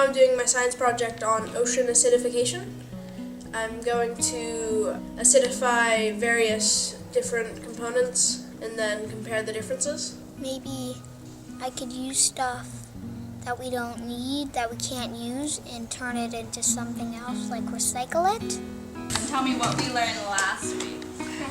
I'm doing my science project on ocean acidification. I'm going to acidify various different components and then compare the differences. Maybe I could use stuff that we don't need, that we can't use, and turn it into something else, like recycle it. And tell me what we learned last week.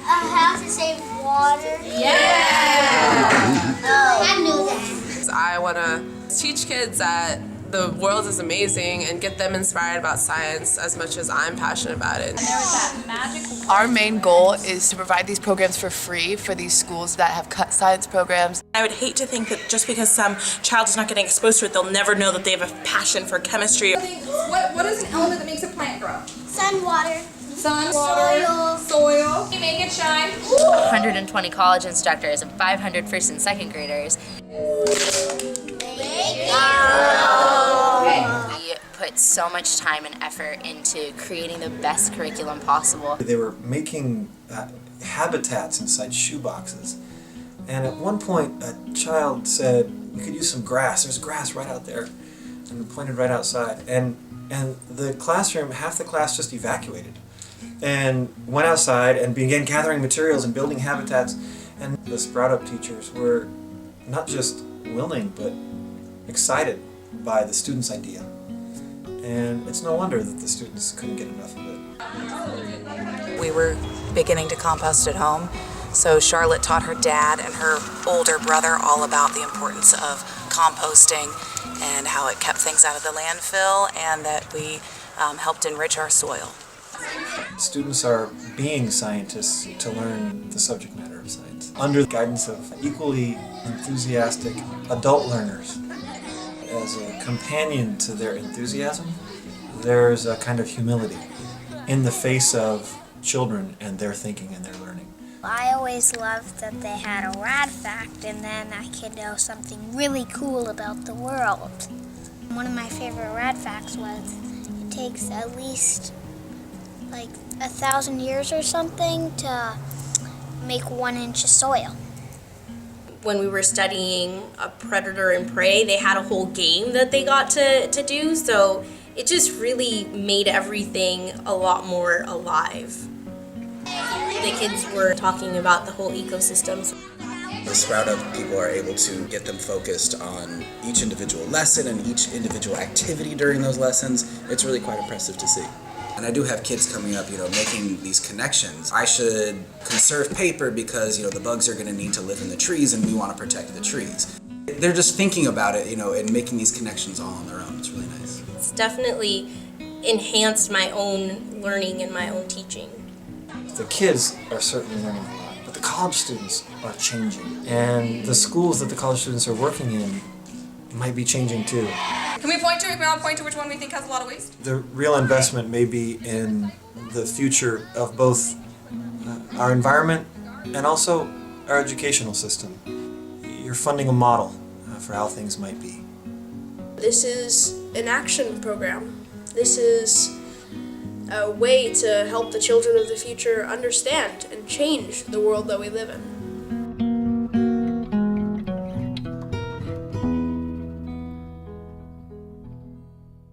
How to save water. Yeah! I knew that. I want to teach kids that the world is amazing and get them inspired about science as much as I'm passionate about it. And there was that magic word. Our main goal is to provide these programs for free for these schools that have cut science programs. I would hate to think that just because some child is not getting exposed to it, they'll never know that they have a passion for chemistry. What is an element that makes a plant grow? Sun, water. Sun, water, soil. You make it shine. 120 college instructors and 500 first and second graders. We put so much time and effort into creating the best curriculum possible. They were making habitats inside shoeboxes. And at one point, a child said, we could use some grass. There's grass right out there. And pointed right outside. And the classroom, half the class just evacuated. And went outside and began gathering materials and building habitats. And the Sprout Up teachers were not just willing, but excited by the students' idea. And it's no wonder that the students couldn't get enough of it. We were beginning to compost at home, so Charlotte taught her dad and her older brother all about the importance of composting and how it kept things out of the landfill and that we helped enrich our soil. Students are being scientists to learn the subject matter of science under the guidance of equally enthusiastic adult learners. As a companion to their enthusiasm, there's a kind of humility in the face of children and their thinking and their learning. I always loved that they had a rad fact, and then I could know something really cool about the world. One of my favorite rad facts was it takes at least like 1,000 years or something to make 1 inch of soil. When we were studying a predator and prey, they had a whole game that they got to do, so it just really made everything a lot more alive. The kids were talking about the whole ecosystems. The Sprout Up people are able to get them focused on each individual lesson and each individual activity during those lessons. It's really quite impressive to see. And I do have kids coming up, making these connections. I should conserve paper because, the bugs are going to need to live in the trees and we want to protect the trees. They're just thinking about it, and making these connections all on their own. It's really nice. It's definitely enhanced my own learning and my own teaching. The kids are certainly learning a lot, but the college students are changing. And the schools that the college students are working in might be changing too. Can we all point to which one we think has a lot of waste? The real investment may be in the future of both our environment and also our educational system. You're funding a model for how things might be. This is an action program. This is a way to help the children of the future understand and change the world that we live in.